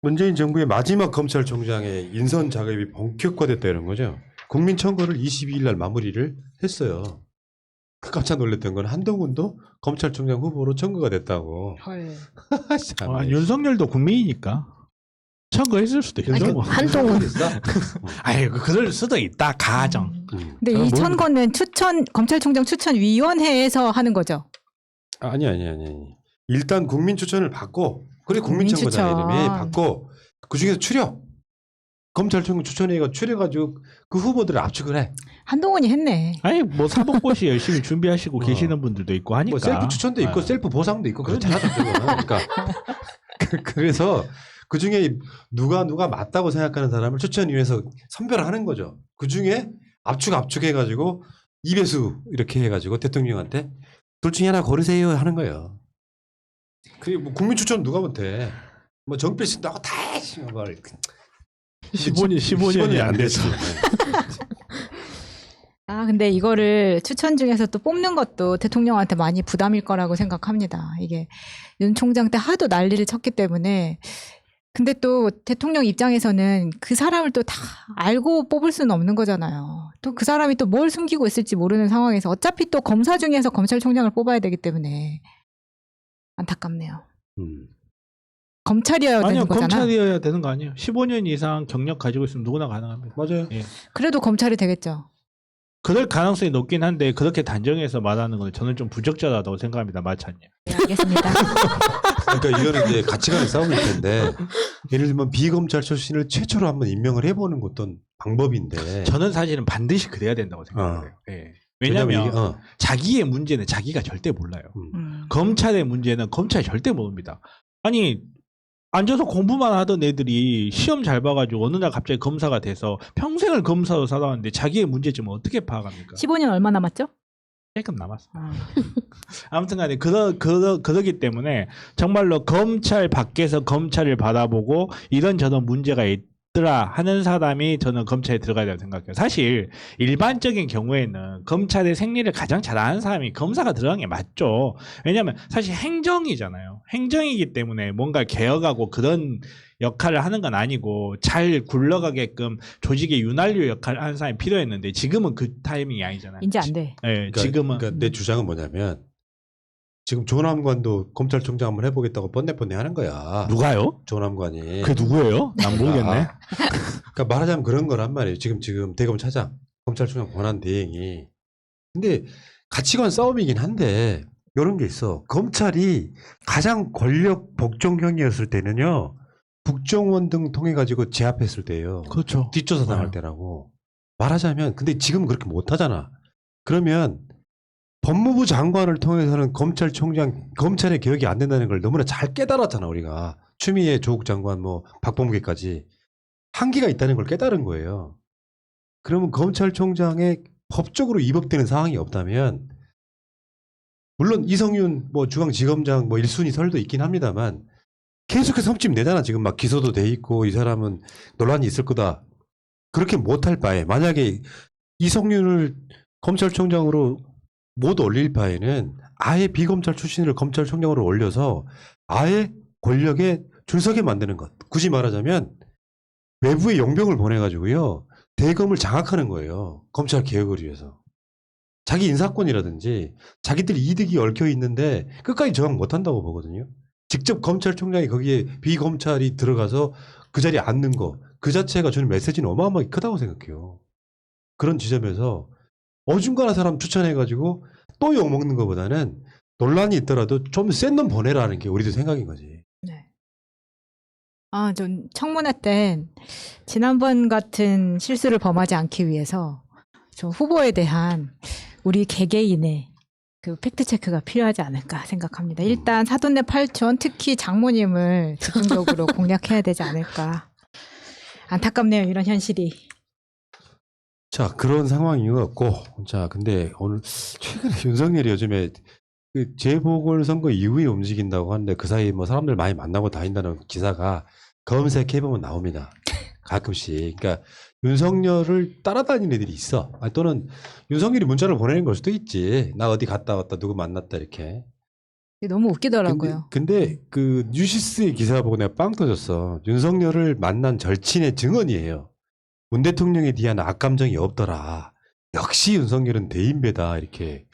문재인 정부의 마지막 검찰총장의 인선 작업이 본격화됐다는 거죠. 국민청구를 22일 날 마무리를 했어요. 깜짝 놀랐던 건 한동훈도 검찰총장 후보로 청구가 됐다고. 헐. 참. 윤석열도 국민이니까 청구했을 수도 있죠. 아니, 뭐. 한동훈. 있어? 아이 그럴 수도 있다. 가정. 근데 이 선거는 검찰총장 추천위원회에서 하는 거죠. 아니. 일단 국민 추천을 받고, 그래 국민 국민청구잖아 추천. 이름이. 받고 그 중에서 추려. 검찰총장 추천회의가 추려가지고 그 후보들을 압축을 해. 한동훈이 했네. 아니 뭐 사법고시 열심히 준비하시고 계시는 분들도 있고 하니까. 뭐 셀프 추천도 있고 셀프 보상도 있고 그렇잖아. 그러니까 그래서 그 중에 누가 맞다고 생각하는 사람을 추천위원회에서 선별하는 거죠. 그 중에 압축해가지고 2배수 이렇게 해가지고 대통령한테 둘 중에 하나 고르세요 하는 거예요. 그게 뭐 국민 추천 누가 못해? 뭐 정필 씨도 다 했지 뭐. 15년이 안 됐어. 아, 근데 이거를 추천 중에서 또 뽑는 것도 대통령한테 많이 부담일 거라고 생각합니다. 이게 윤 총장 때 하도 난리를 쳤기 때문에. 근데 또 대통령 입장에서는 그 사람을 또 다 알고 뽑을 수는 없는 거잖아요. 또 그 사람이 또 뭘 숨기고 있을지 모르는 상황에서 어차피 또 검사 중에서 검찰총장을 뽑아야 되기 때문에 안타깝네요. 검찰이어야 아니요, 되는 거잖아. 검찰이어야 되는 거 아니에요. 15년 이상 경력 가지고 있으면 누구나 가능합니다. 맞아요. 예. 그래도 검찰이 되겠죠. 그럴 가능성이 높긴 한데 그렇게 단정해서 말하는 건 저는 좀 부적절하다고 생각합니다. 마찬님. 네, 알겠습니다. 그러니까 이거는 이제 가치관의 싸움일 텐데 예를 들면 비검찰 출신을 최초로 한번 임명을 해보는 것도 방법인데 저는 사실은 반드시 그래야 된다고 생각해요. 예. 왜냐면 왜냐하면 이게, 자기의 문제는 자기가 절대 몰라요. 음. 검찰의 문제는 검찰이 절대 모릅니다. 아니 앉아서 공부만 하던 애들이 시험 잘 봐가지고 어느 날 갑자기 검사가 돼서 평생을 검사로 살아왔는데 자기의 문제점을 어떻게 파악합니까? 15년 얼마 남았죠? 조금 남았어. 아. 아무튼간에 그러기 때문에 정말로 검찰 밖에서 검찰을 바라보고 이런저런 문제가 있더라 하는 사람이 저는 검찰에 들어가야 된다고 생각해요. 사실 일반적인 경우에는 검찰의 생리를 가장 잘 아는 사람이 검사가 들어가는 게 맞죠. 왜냐하면 사실 행정이잖아요. 행정이기 때문에 뭔가 개혁하고 그런 역할을 하는 건 아니고 잘 굴러가게끔 조직의 윤활유 역할을 하는 사람이 필요했는데 지금은 그 타이밍이 아니잖아요. 이제 안 돼. 네, 그러니까, 지금은 그러니까 내 주장은 뭐냐면 지금 조남관도 검찰총장 한번 해보겠다고 뻔뻔히 하는 거야. 누가요? 조남관이. 그 누구예요? 난 모르겠네. 그러니까 말하자면 그런 거란 말이에요. 지금 대검 차장, 검찰총장 권한 대행이. 근데 가치관 싸움이긴 한데 이런 게 있어. 검찰이 가장 권력 복종형이었을 때는요. 국정원 등 통해 가지고 제압했을 때예요. 그렇죠. 뒷조사 당할 때라고. 말하자면 근데 지금은 그렇게 못 하잖아. 그러면 법무부 장관을 통해서는 검찰의 개혁이 안 된다는 걸 너무나 잘 깨달았잖아, 우리가. 추미애 조국 장관, 뭐, 박범계까지. 한계가 있다는 걸 깨달은 거예요. 그러면 검찰총장에 법적으로 위법되는 상황이 없다면, 물론 이성윤, 뭐, 중앙지검장, 뭐, 1순위 설도 있긴 합니다만, 계속해서 흠집 내잖아. 지금 막 기소도 돼 있고, 이 사람은 논란이 있을 거다. 그렇게 못할 바에, 만약에 이성윤을 검찰총장으로 못 올릴 바에는 아예 비검찰 출신을 검찰총장으로 올려서 아예 권력에 줄서게 만드는 것. 굳이 말하자면 외부의 용병을 보내가지고요. 대검을 장악하는 거예요. 검찰 개혁을 위해서. 자기 인사권이라든지 자기들 이득이 얽혀 있는데 끝까지 저항 못한다고 보거든요. 직접 검찰총장이 거기에 비검찰이 들어가서 그 자리에 앉는 거. 그 자체가 주는 메시지는 어마어마하게 크다고 생각해요. 그런 지점에서 어중간한 사람 추천해가지고 또 욕먹는 것보다는 논란이 있더라도 좀 센 놈 보내라는 게 우리도 생각인 거지. 네. 아, 전 청문회 때 지난번 같은 실수를 범하지 않기 위해서 저 후보에 대한 우리 개개인의 그 팩트 체크가 필요하지 않을까 생각합니다. 일단 사돈네 팔촌, 특히 장모님을 집중적으로 공략해야 되지 않을까. 안타깝네요, 이런 현실이. 자, 그런 상황인 것 같고. 자, 근데 오늘 최근에 윤석열이 요즘에 그 재보궐선거 이후에 움직인다고 하는데 그 사이 뭐 사람들 많이 만나고 다닌다는 기사가 검색해보면 나옵니다. 가끔씩. 그러니까 윤석열을 따라다니는 애들이 있어. 또는 윤석열이 문자를 보내는 걸 수도 있지. 나 어디 갔다 왔다 누구 만났다 이렇게. 너무 웃기더라고요. 근데 그 뉴시스의 기사 보고 내가 빵 터졌어. 윤석열을 만난 절친의 증언이에요. 문 대통령에 대한 악감정이 없더라. 역시 윤석열은 대인배다. 이렇게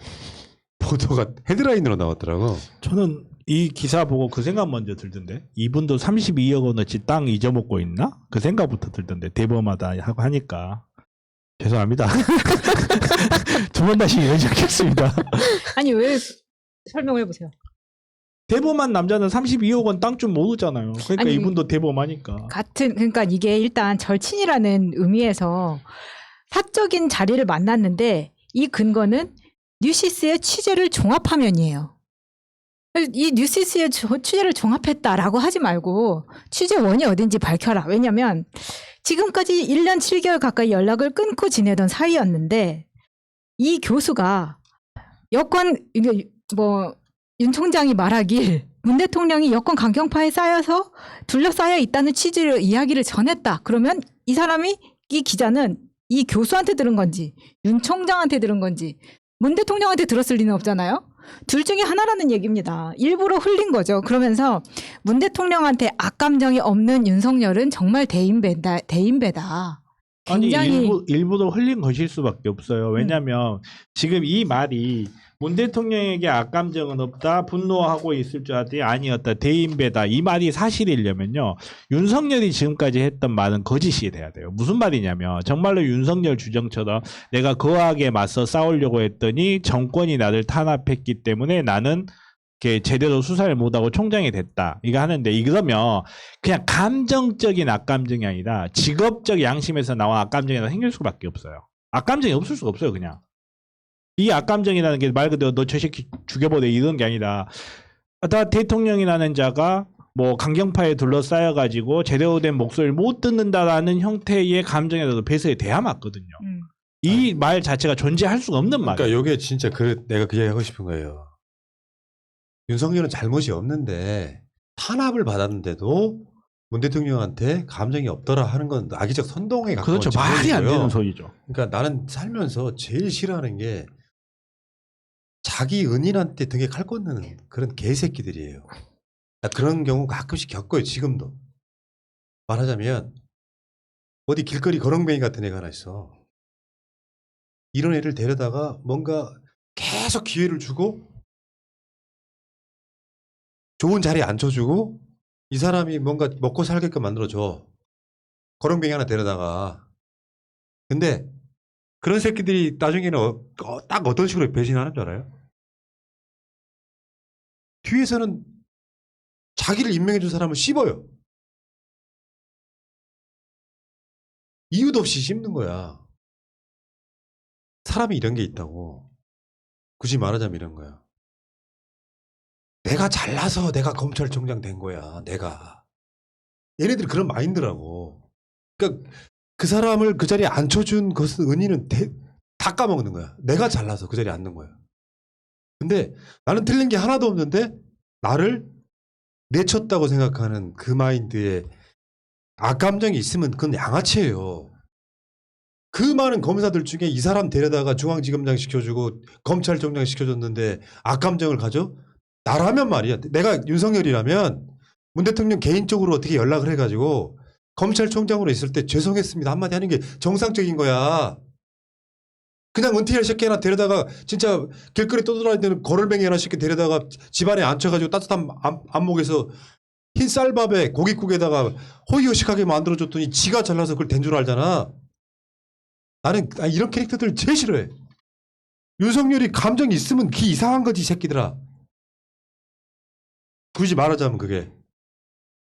보도가 헤드라인으로 나왔더라고. 저는 이 기사 보고 그 생각 먼저 들던데 이분도 32억 원어치 땅 잊어먹고 있나? 그 생각부터 들던데 대범하다 하고 하니까 죄송합니다. 두 번 다시 연락했습니다. 아니 왜 설명을 해보세요. 대범한 남자는 32억 원 땅 좀 모르잖아요. 그러니까 아니, 이분도 대범하니까. 그러니까 이게 일단 절친이라는 의미에서 사적인 자리를 만났는데 이 근거는 뉴시스의 취재를 종합화면이에요. 이 뉴시스의 취재를 종합했다라고 하지 말고 취재원이 어딘지 밝혀라. 왜냐하면 지금까지 1년 7개월 가까이 연락을 끊고 지내던 사이였는데 이 교수가 여권 윤 총장이 말하길 문 대통령이 여권 강경파에 쌓여서 둘러싸여 있다는 취지로 이야기를 전했다. 그러면 이 기자는 이 교수한테 들은 건지 윤 총장한테 들은 건지 문 대통령한테 들었을 리는 없잖아요. 둘 중에 하나라는 얘기입니다. 일부러 흘린 거죠. 그러면서 문 대통령한테 악감정이 없는 윤석열은 정말 대인배다. 굉장히 아니 일부러 흘린 것일 수밖에 없어요. 왜냐하면 지금 이 말이 문 대통령에게 악감정은 없다, 분노하고 있을 줄 알았더니 아니었다, 대인배다. 이 말이 사실이려면요. 윤석열이 지금까지 했던 말은 거짓이 돼야 돼요. 무슨 말이냐면 정말로 윤석열 주장처럼 내가 거하게 맞서 싸우려고 했더니 정권이 나를 탄압했기 때문에 나는 이렇게 제대로 수사를 못하고 총장이 됐다. 이거 하는데 이러면 그냥 감정적인 악감정이 아니라 직업적 양심에서 나온 악감정이 생길 수밖에 없어요. 악감정이 없을 수가 없어요. 그냥. 이 악감정이라는 게 말 그대로 너 저 새끼 죽여버려 이런 게 아니라 나 대통령이라는 자가 뭐 강경파에 둘러싸여가지고 제대로 된 목소리를 못 듣는다라는 형태의 감정에도 배설이 돼야 맞거든요. 이 말 자체가 존재할 수가 없는 말이에요. 그러니까 이게 진짜 내가 그 얘기 하고 싶은 거예요. 윤석열은 잘못이 없는데 탄압을 받았는데도 문 대통령한테 감정이 없더라 하는 건 악의적 선동에 가까운 그렇죠. 말이 안 짓이고요. 되는 소리죠. 그러니까 나는 살면서 제일 싫어하는 게 자기 은인한테 등에 칼 꽂는 그런 개새끼들이에요. 나 그런 경우 가끔씩 겪어요. 지금도. 말하자면 어디 길거리 거렁뱅이 같은 애가 하나 있어. 이런 애를 데려다가 뭔가 계속 기회를 주고 좋은 자리에 앉혀주고 이 사람이 뭔가 먹고 살게끔 만들어줘. 거렁뱅이 하나 데려다가. 근데 그런 새끼들이 나중에는 딱 어떤 식으로 배신하는 줄 알아요? 뒤에서는 자기를 임명해준 사람을 씹어요. 이유도 없이 씹는 거야. 사람이 이런 게 있다고. 굳이 말하자면 이런 거야. 내가 잘나서 내가 검찰총장 된 거야. 내가. 얘네들이 그런 마인드라고. 그러니까 그 사람을 그 자리에 앉혀준 것은 은희는 다 까먹는 거야. 내가 잘나서 그 자리에 앉는 거야. 근데 나는 틀린 게 하나도 없는데 나를 내쳤다고 생각하는 그 마인드에 악감정이 있으면 그건 양아치예요. 그 많은 검사들 중에 이 사람 데려다가 중앙지검장 시켜주고 검찰총장 시켜줬는데 악감정을 가져? 나라면 말이야. 내가 윤석열이라면 문 대통령 개인적으로 어떻게 연락을 해가지고 검찰총장으로 있을 때 죄송했습니다 한마디 하는 게 정상적인 거야. 그냥 은퇴할 새끼 하나 데려다가 진짜 길거리 떠돌아다니는 거울뱅이 하나 새끼 데려다가 집안에 앉혀가지고 따뜻한 안목에서 흰 쌀밥에 고깃국에다가 호의호식하게 만들어줬더니 지가 잘나서 그걸 된 줄 알잖아. 나는 이런 캐릭터들 제일 싫어해. 윤석열이 감정이 있으면 그 이상한 거지 이 새끼들아. 굳이 말하자면 그게.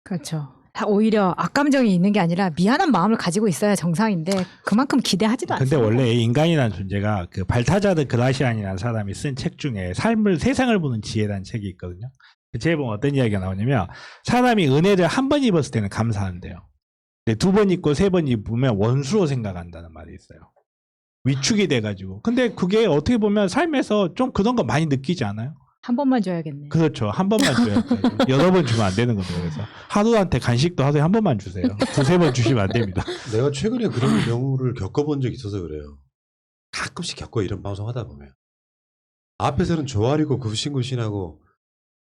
그렇죠. 오히려 악감정이 있는 게 아니라 미안한 마음을 가지고 있어야 정상인데 그만큼 기대하지도 근데 않습니다. 원래 인간이라는 존재가 그 발타자르 그라시안이라는 사람이 쓴 책 중에 세상을 보는 지혜라는 책이 있거든요. 그 책에 보면 어떤 이야기가 나오냐면 사람이 은혜를 한 번 입었을 때는 감사한대요. 근데 두 번 입고 세 번 입으면 원수로 생각한다는 말이 있어요. 위축이 돼가지고. 근데 그게 어떻게 보면 삶에서 좀 그런 거 많이 느끼지 않아요? 한 번만 줘야겠네. 그렇죠. 한 번만 줘야 돼요. 여러 번 주면 안 되는 거죠. 그래서 하루한테 간식도 하루에 한 번만 주세요. 두세 번 주시면 안 됩니다. 내가 최근에 그런 경우를 겪어본 적이 있어서 그래요. 가끔씩 겪어 이런 방송 하다 보면. 앞에서는 조아리고 굽신굽신하고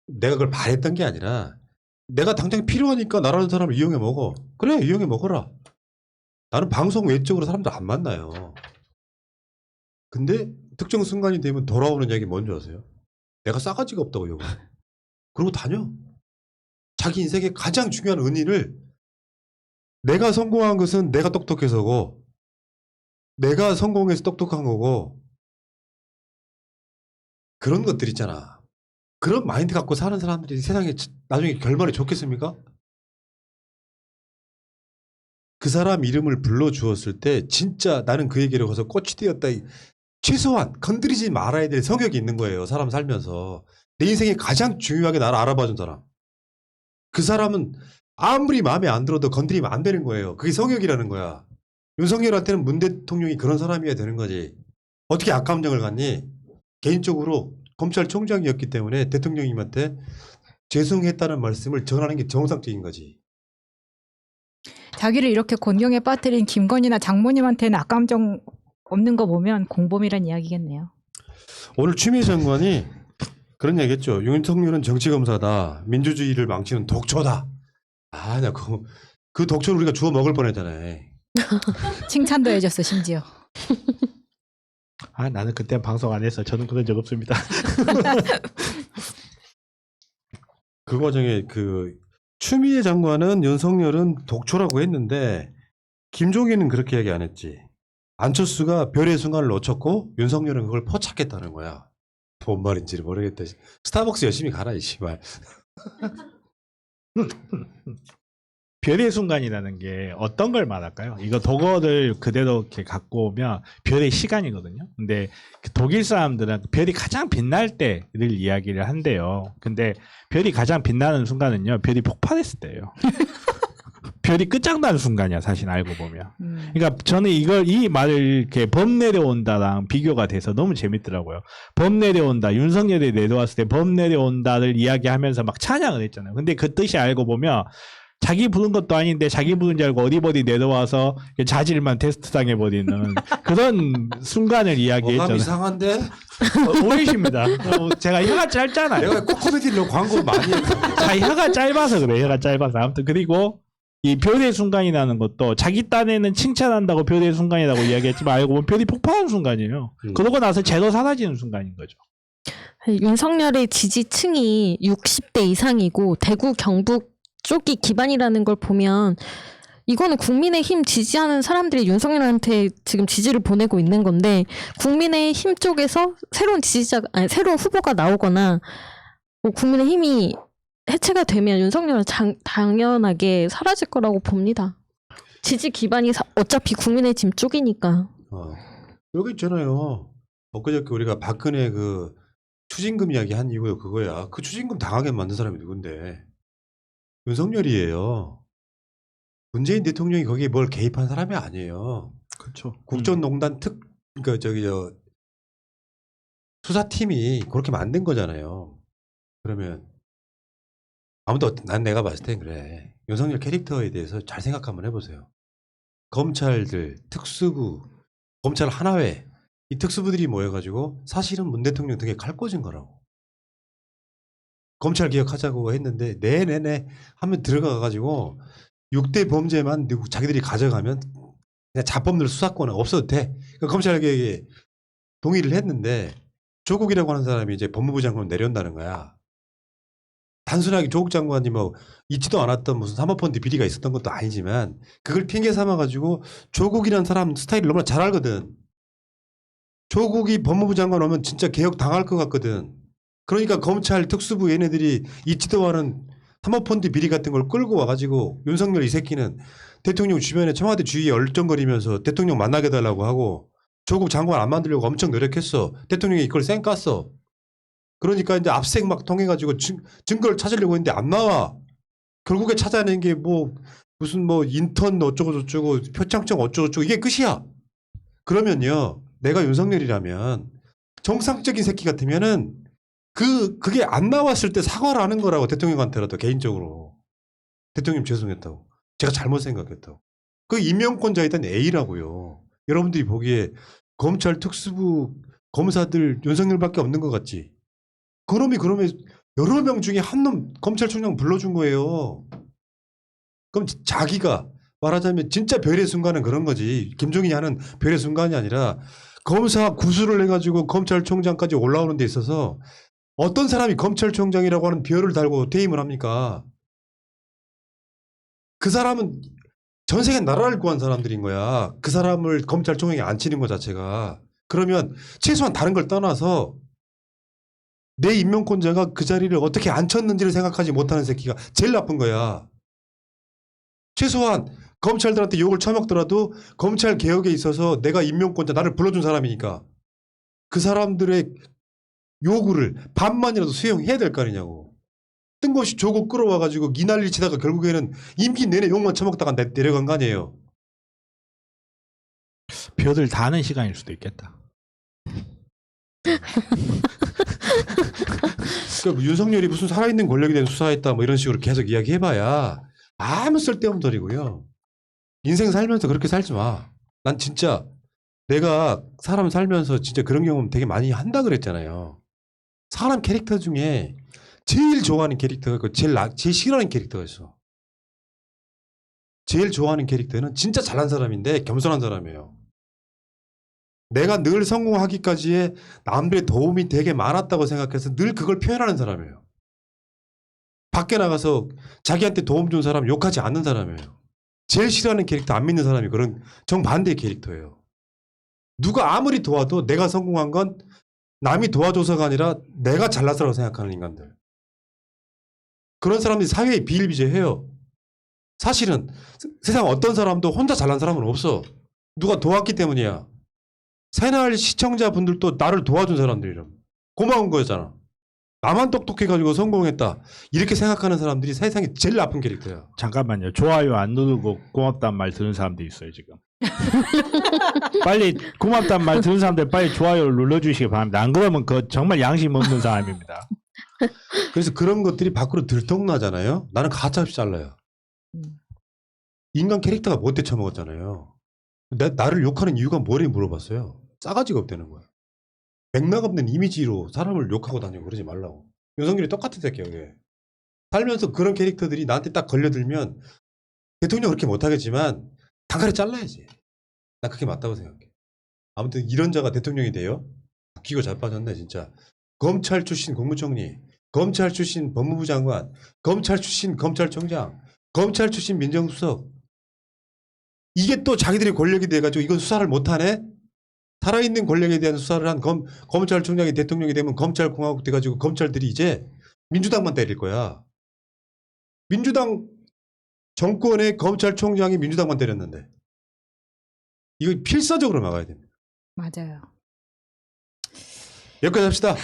내가 그걸 바랬던 게 아니라 내가 당장 필요하니까 나라는 사람을 이용해 먹어. 그래, 이용해 먹어라. 나는 방송 외적으로 사람들 안 만나요. 근데 특정 순간이 되면 돌아오는 얘기 뭔지 아세요? 내가 싸가지가 없다고 욕을. 그러고 다녀. 자기 인생의 가장 중요한 은인을 내가 성공한 것은 내가 똑똑해서고 내가 성공해서 똑똑한 거고 그런 것들 있잖아. 그런 마인드 갖고 사는 사람들이 세상에 나중에 결말이 좋겠습니까? 그 사람 이름을 불러주었을 때 진짜 나는 그 얘기를 가서 꽃이 되었다. 최소한 건드리지 말아야 될 성격이 있는 거예요. 사람 살면서. 내 인생에 가장 중요하게 나를 알아봐준 사람. 그 사람은 아무리 마음에 안 들어도 건드리면 안 되는 거예요. 그게 성격이라는 거야. 윤석열한테는 문 대통령이 그런 사람이어야 되는 거지. 어떻게 악감정을 갖니? 개인적으로 검찰총장이었기 때문에 대통령님한테 죄송했다는 말씀을 전하는 게 정상적인 거지. 자기를 이렇게 곤경에 빠뜨린 김건희나 장모님한테는 악감정 없는 거 보면 공범이란 이야기겠네요. 오늘 추미애 장관이 그런 얘기 했죠. 윤석열은 정치검사다. 민주주의를 망치는 독초다. 아, 나 그 독초를 우리가 주워 먹을 뻔했잖아요. 칭찬도 해줬어 심지어. 아, 나는 그때 방송 안 했어. 저는 그런 적 없습니다. 그 과정에 추미애 장관은 윤석열은 독초라고 했는데 김종인은 그렇게 얘기 안 했지. 안철수가 별의 순간을 놓쳤고 윤석열은 그걸 포착했다는 거야. 뭔 말인지 모르겠다. 스타벅스 열심히 가라 이 씨발. 별의 순간이라는 게 어떤 걸 말할까요? 이거 독어를 그대로 이렇게 갖고 오면 별의 시간이거든요. 근데 그 독일 사람들은 별이 가장 빛날 때를 이야기를 한대요. 근데 별이 가장 빛나는 순간은요, 별이 폭발했을 때예요. 별이 끝장나는 순간이야, 사실 알고 보면. 그러니까 저는 이 말을 이렇게 범 내려온다랑 비교가 돼서 너무 재밌더라고요. 범 내려온다, 윤석열이 내려왔을 때 범 내려온다를 이야기하면서 막 찬양을 했잖아요. 근데 그 뜻이 알고 보면 자기 부른 것도 아닌데 자기 부른 줄 알고 어디버디 내려와서 자질만 테스트 당해버리는 그런 순간을 이야기했잖아요. 이상한데? 오해십니다. 제가 혀가 짧잖아요. 내가 코미디로 광고 많이 했거든. 자, 혀가 짧아서 그래. 혀가 짧아서. 아무튼 그리고 이 별의 순간이라는 것도 자기 딴에는 칭찬한다고 별의 순간이라고 이야기했지만 알고 보면 별이 폭발하는 순간이에요. 그러고 나서 제로 사라지는 순간인 거죠. 윤석열의 지지층이 60대 이상이고 대구 경북 쪽이 기반이라는 걸 보면 이거는 국민의힘 지지하는 사람들이 윤석열한테 지금 지지를 보내고 있는 건데 국민의힘 쪽에서 새로운 새로운 후보가 나오거나 뭐 국민의힘이 해체가 되면 윤석열은 당연하게 사라질 거라고 봅니다. 지지 기반이 어차피 국민의힘 쪽이니까. 여기 있잖아요. 엊그저께 우리가 박근혜 그 추징금 이야기 한 이유가 그거야. 그 추징금 당하게 만든 사람이 누군데? 윤석열이에요. 문재인 대통령이 거기에 뭘 개입한 사람이 아니에요. 그렇죠. 국정농단 수사팀이 그렇게 만든 거잖아요. 그러면 아무도 난 내가 봤을 땐 그래. 윤석열 캐릭터에 대해서 잘 생각 한번 해보세요. 검찰들, 특수부, 검찰 하나회 이 특수부들이 모여가지고 사실은 문 대통령 등에 칼 꽂은 거라고. 검찰 개혁하자고 했는데 네네네 하면 들어가가지고 6대 범죄만 자기들이 가져가면 그냥 자법률 수사권은 없어도 돼. 그러니까 검찰 개혁에 동의를 했는데 조국이라고 하는 사람이 이제 법무부 장관을 내려온다는 거야. 단순하게 조국 장관이 뭐 있지도 않았던 무슨 사모펀드 비리가 있었던 것도 아니지만 그걸 핑계 삼아가지고 조국이라는 사람 스타일을 너무나 잘 알거든. 조국이 법무부 장관 오면 진짜 개혁 당할 것 같거든. 그러니까 검찰 특수부 얘네들이 있지도 않은 사모펀드 비리 같은 걸 끌고 와가지고 윤석열 이 새끼는 대통령 주변에 청와대 주위에 얼쩡거리면서 대통령 만나게 해달라고 하고 조국 장관 안 만들려고 엄청 노력했어. 대통령이 이걸 쌩 깠어. 그러니까 이제 압색 막 통해가지고 증거를 찾으려고 했는데 안 나와. 결국에 찾아낸 게 무슨 인턴 어쩌고저쩌고 표창장 어쩌고저쩌고 이게 끝이야. 그러면요. 내가 윤석열이라면 정상적인 새끼 같으면은 그게 안 나왔을 때 사과를 하는 거라고 대통령한테라도 개인적으로. 대통령 죄송했다고. 제가 잘못 생각했다고. 그 임명권자이던 A라고요. 여러분들이 보기에 검찰 특수부 검사들 윤석열밖에 없는 것 같지. 그놈이 그러면 여러 명 중에 한 놈 검찰총장 불러준 거예요. 그럼 자기가 말하자면 진짜 별의 순간은 그런 거지. 김종인이 하는 별의 순간이 아니라 검사 구술을 해가지고 검찰총장까지 올라오는 데 있어서 어떤 사람이 검찰총장이라고 하는 별을 달고 퇴임을 합니까? 그 사람은 전 세계 나라를 구한 사람들인 거야. 그 사람을 검찰총장에 앉히는 것 자체가. 그러면 최소한 다른 걸 떠나서 내 임명권자가 그 자리를 어떻게 앉혔는지를 생각하지 못하는 새끼가 제일 나쁜 거야. 최소한 검찰들한테 욕을 처먹더라도 검찰 개혁에 있어서 내가 임명권자 나를 불러준 사람이니까 그 사람들의 요구를 반만이라도 수용해야 될 거 아니냐고. 뜬금없이 조국 끌어와가지고 이 난리 치다가 결국에는 임기 내내 욕만 처먹다가 내려간 거 아니에요. 별을 다 하는 시간일 수도 있겠다. 그러니까 윤석열이 무슨 살아있는 권력에 대한 수사했다 뭐 이런 식으로 계속 이야기해봐야 아무 쓸데없는 소리고요. 인생 살면서 그렇게 살지 마. 난 진짜 내가 사람 살면서 진짜 그런 경험 되게 많이 한다 그랬잖아요. 사람 캐릭터 중에 제일 좋아하는 캐릭터가 있고 제일 싫어하는 캐릭터가 있어. 제일 좋아하는 캐릭터는 진짜 잘난 사람인데 겸손한 사람이에요. 내가 늘 성공하기까지의 남들의 도움이 되게 많았다고 생각해서 늘 그걸 표현하는 사람이에요. 밖에 나가서 자기한테 도움 준 사람 욕하지 않는 사람이에요. 제일 싫어하는 캐릭터 안 믿는 사람이 그런 정반대의 캐릭터예요. 누가 아무리 도와도 내가 성공한 건 남이 도와줘서가 아니라 내가 잘났다고 생각하는 인간들. 그런 사람들이 사회에 비일비재해요. 사실은 세상 어떤 사람도 혼자 잘난 사람은 없어. 누가 도왔기 때문이야. 새날 시청자분들도 나를 도와준 사람들이라고. 고마운 거잖아. 나만 똑똑해가지고 성공했다. 이렇게 생각하는 사람들이 세상에 제일 나쁜 캐릭터야. 잠깐만요. 좋아요 안 누르고 고맙다는 말 듣는 사람도 있어요 지금. 빨리 고맙다는 말 듣는 사람들 빨리 좋아요를 눌러주시기 바랍니다. 안 그러면 그 정말 양심 없는 사람입니다. 그래서 그런 것들이 밖으로 들통나잖아요. 나는 가차없이 잘라요. 인간 캐릭터가 못돼 처먹었잖아요. 나를 욕하는 이유가 뭐래 물어봤어요. 싸가지가 없다는 거야. 맥락 없는 이미지로 사람을 욕하고 다니고 그러지 말라고. 윤석열이 똑같은 새끼야. 그게. 살면서 그런 캐릭터들이 나한테 딱 걸려들면 대통령 그렇게 못하겠지만 단칼에 잘라야지. 난 그게 맞다고 생각해. 아무튼 이런 자가 대통령이 돼요. 웃기고 잘 빠졌네 진짜. 검찰 출신 국무총리, 검찰 출신 법무부 장관, 검찰 출신 검찰총장, 검찰 출신 민정수석. 이게 또 자기들이 권력이 돼가지고 이건 수사를 못하네? 살아있는 권력에 대한 수사를 한 검찰총장이 대통령이 되면 검찰공화국 돼가지고 검찰들이 이제 민주당만 때릴 거야. 민주당 정권의 검찰총장이 민주당만 때렸는데. 이거 필사적으로 막아야 됩니다. 맞아요. 여기까지 합시다.